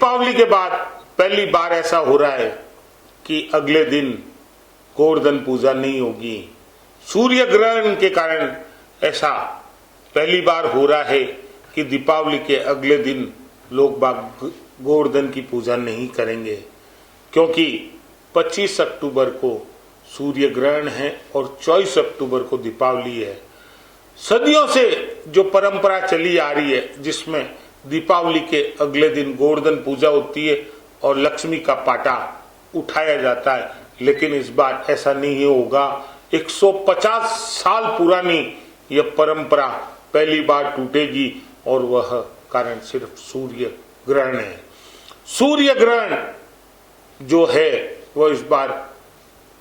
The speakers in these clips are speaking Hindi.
दीपावली के बाद पहली बार ऐसा हो रहा है कि अगले दिन गोवर्धन पूजा नहीं होगी। सूर्य ग्रहण के कारण ऐसा पहली बार हो रहा है कि दीपावली के अगले दिन लोग बाग गोवर्धन की पूजा नहीं करेंगे, क्योंकि 25 अक्टूबर को सूर्य ग्रहण है और 24 अक्टूबर को दीपावली है। सदियों से जो परंपरा चली आ रही है जिसमें दीपावली के अगले दिन गोवर्धन पूजा होती है और लक्ष्मी का पाटा उठाया जाता है, लेकिन इस बार ऐसा नहीं होगा। 150 साल पुरानी यह परंपरा पहली बार टूटेगी और वह कारण सिर्फ सूर्य ग्रहण है। सूर्य ग्रहण जो है वह इस बार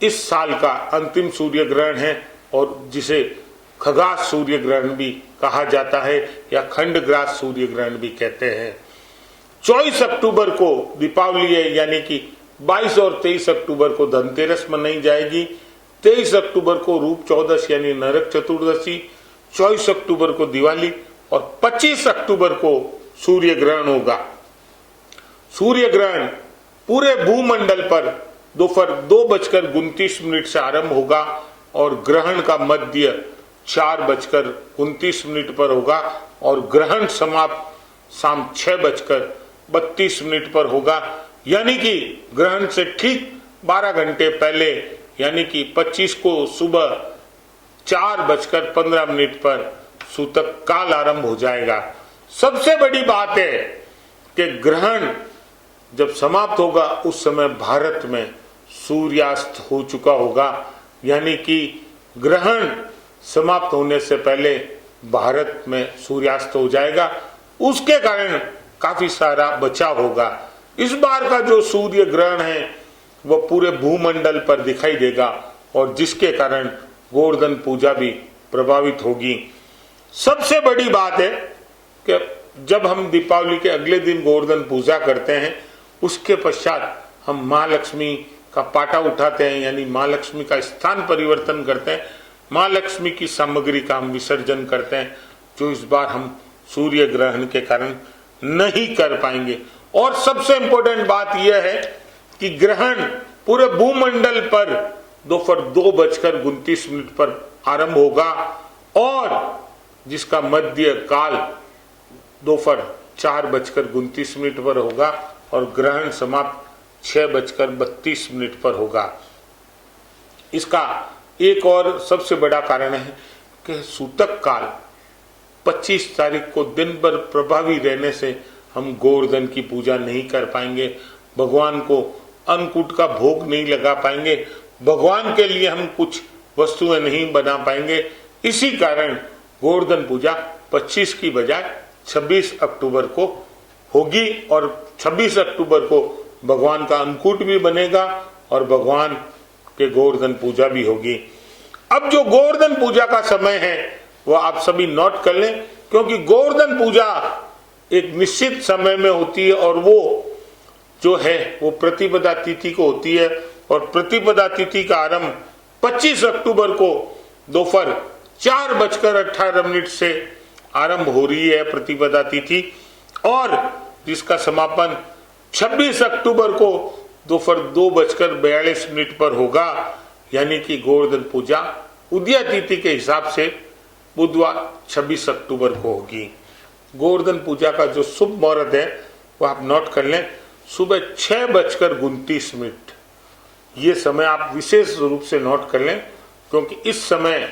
इस साल का अंतिम सूर्य ग्रहण है और जिसे खगास सूर्य ग्रहण भी कहा जाता है या खंडग्रास सूर्य ग्रहण भी कहते हैं। 24 अक्टूबर को दीपावली है, यानी कि 22 और 23 अक्टूबर को धनतेरस मनाई जाएगी। 23 अक्टूबर को रूप चौदस यानी नरक चतुर्दशी, 24 अक्टूबर को दिवाली और 25 अक्टूबर को सूर्य ग्रहण होगा। सूर्य ग्रहण पूरे भूमंडल पर दोपहर 2:29 से आरंभ होगा और ग्रहण का मध्य 4:29 पर होगा और ग्रहण समाप्त शाम 6:32 पर होगा, यानी कि ग्रहण से ठीक 12 घंटे पहले यानी कि 25 को सुबह 4:15 पर सूतक काल आरंभ हो जाएगा। सबसे बड़ी बात है कि ग्रहण जब समाप्त होगा उस समय भारत में सूर्यास्त हो चुका होगा, यानी कि ग्रहण समाप्त होने से पहले भारत में सूर्यास्त हो जाएगा। उसके कारण काफी सारा बचाव होगा। इस बार का जो सूर्य ग्रहण है वह पूरे भूमंडल पर दिखाई देगा और जिसके कारण गोवर्धन पूजा भी प्रभावित होगी। सबसे बड़ी बात है कि जब हम दीपावली के अगले दिन गोवर्धन पूजा करते हैं उसके पश्चात हम माँ लक्ष्मी का पाटा उठाते हैं, यानी माँ लक्ष्मी का स्थान परिवर्तन करते हैं, माँ लक्ष्मी की सामग्री का हम विसर्जन करते हैं, जो इस बार हम सूर्य ग्रहण के कारण नहीं कर पाएंगे। और सबसे इंपॉर्टेंट बात यह है कि ग्रहण पूरे भूमंडल पर दोपहर 2:29 पर आरंभ होगा और जिसका मध्य काल दोपहर 4:29 पर होगा और ग्रहण समाप्त 6:32 पर होगा। इसका एक और सबसे बड़ा कारण है कि सूतक काल 25 तारीख को दिन भर प्रभावी रहने से हम गोवर्धन की पूजा नहीं कर पाएंगे, भगवान को अन्नकूट का भोग नहीं लगा पाएंगे, भगवान के लिए हम कुछ वस्तुएं नहीं बना पाएंगे। इसी कारण गोवर्धन पूजा 25 की बजाय 26 अक्टूबर को होगी और 26 अक्टूबर को भगवान का अन्नकूट भी बनेगा और भगवान के गोवर्धन पूजा भी होगी। अब जो गोवर्धन पूजा का समय है वह आप सभी नोट कर लें, क्योंकि गोवर्धन पूजा एक निश्चित समय में होती है और वो जो है वो प्रतिपदा तिथि को होती है और प्रतिपदा तिथि का आरंभ 25 अक्टूबर को दोपहर 4:18 से आरंभ हो रही है प्रतिपदा तिथि और जिसका समापन 26 अक्टूबर को दोपहर 2:42 पर होगा, यानी कि गोवर्धन पूजा उदया तिथि के हिसाब से बुधवार 26 अक्टूबर को होगी। गोवर्धन पूजा का जो शुभ मुहूर्त है वो आप नोट कर लें, सुबह 6:29। ये समय आप विशेष रूप से नोट कर लें, क्योंकि इस समय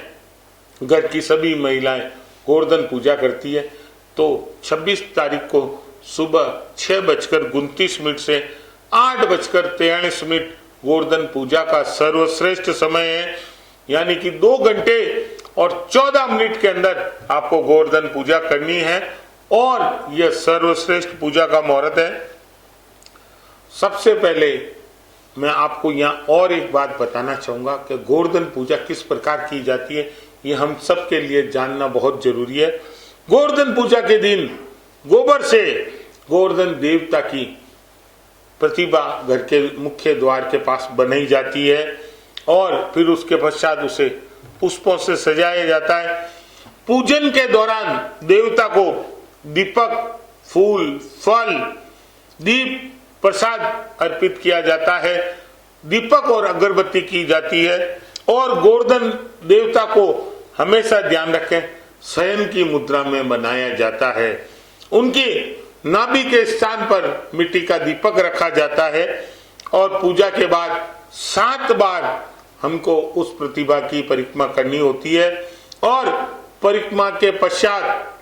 घर की सभी महिलाएं गोवर्धन पूजा करती है। तो 26 तारीख को सुबह 6:29 से 8:43 गोवर्धन पूजा का सर्वश्रेष्ठ समय है, यानी कि 2 घंटे और 14 मिनट के अंदर आपको गोवर्धन पूजा करनी है और यह सर्वश्रेष्ठ पूजा का मुहूर्त है। सबसे पहले मैं आपको यहाँ और एक बात बताना चाहूंगा कि गोवर्धन पूजा किस प्रकार की जाती है, ये हम सब के लिए जानना बहुत जरूरी है। गोवर्धन पूजा के दिन गोबर से गोवर्धन देवता की प्रतिमा घर के मुख्य द्वार के पास बनाई जाती है और फिर उसके पश्चात उसे पुष्पों से सजाया जाता है। पूजन के दौरान देवता को दीपक, फूल, फल दीप प्रसाद अर्पित किया जाता है, दीपक और अगरबत्ती की जाती है। और गोवर्धन देवता को हमेशा ध्यान रखें, शयन की मुद्रा में बनाया जाता है। उनकी नाभि के स्थान पर मिट्टी का दीपक रखा जाता है और पूजा के बाद 7 बार हमको उस प्रतिभा की परिक्रमा करनी होती है और परिक्रमा के पश्चात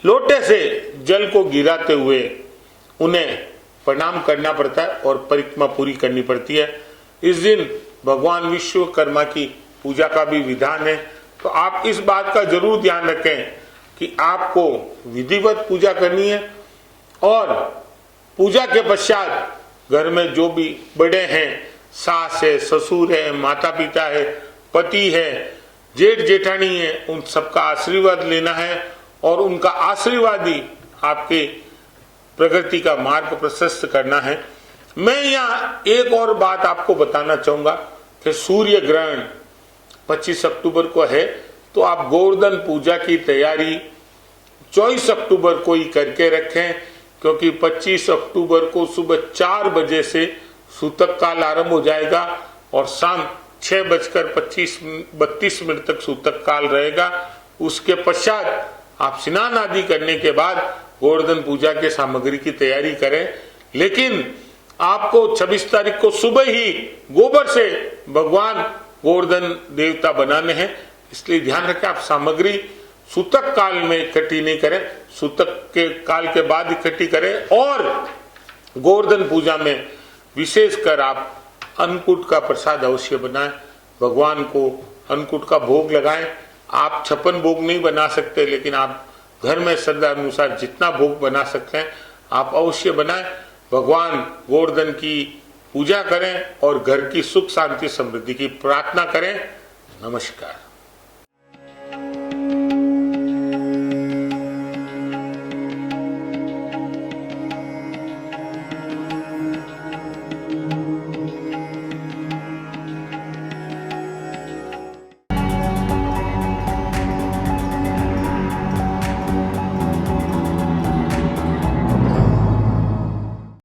लोटे से जल को गिराते हुए उन्हें प्रणाम करना पड़ता है और परिक्रमा पूरी करनी पड़ती है। इस दिन भगवान विश्वकर्मा की पूजा का भी विधान है, तो आप इस बात का जरूर ध्यान रखें कि आपको विधिवत पूजा करनी है और पूजा के पश्चात घर में जो भी बड़े हैं, सास है, ससुर है, माता पिता है, पति है, जेठ जेठानी है, उन सबका आशीर्वाद लेना है और उनका आशीर्वाद ही आपके प्रगति का मार्ग प्रशस्त करना है। मैं यहाँ एक और बात आपको बताना चाहूंगा कि सूर्य ग्रहण 25 अक्टूबर को है, तो आप गोवर्धन पूजा की तैयारी 24 अक्टूबर को ही करके रखें, क्योंकि 25 अक्टूबर को सुबह 4 बजे से सूतक काल आरंभ हो जाएगा और शाम 6:32 तक सूतक काल रहेगा। उसके पश्चात आप स्नान आदि करने के बाद गोवर्धन पूजा के सामग्री की तैयारी करें, लेकिन आपको 26 तारीख को सुबह ही गोबर से भगवान गोवर्धन देवता बनाने हैं, इसलिए ध्यान रखें आप सामग्री सूतक काल में इकट्ठी नहीं करें, सूतक के काल के बाद इकट्ठी करें। और गोवर्धन पूजा में विशेषकर आप अन्नकूट का प्रसाद अवश्य बनाएं, भगवान को अन्नकूट का भोग लगाएं। आप 56 भोग नहीं बना सकते, लेकिन आप घर में श्रद्धा अनुसार जितना भोग बना सकते हैं आप अवश्य बनाएं। भगवान गोवर्धन की पूजा करें और घर की सुख शांति समृद्धि की प्रार्थना करें। नमस्कार।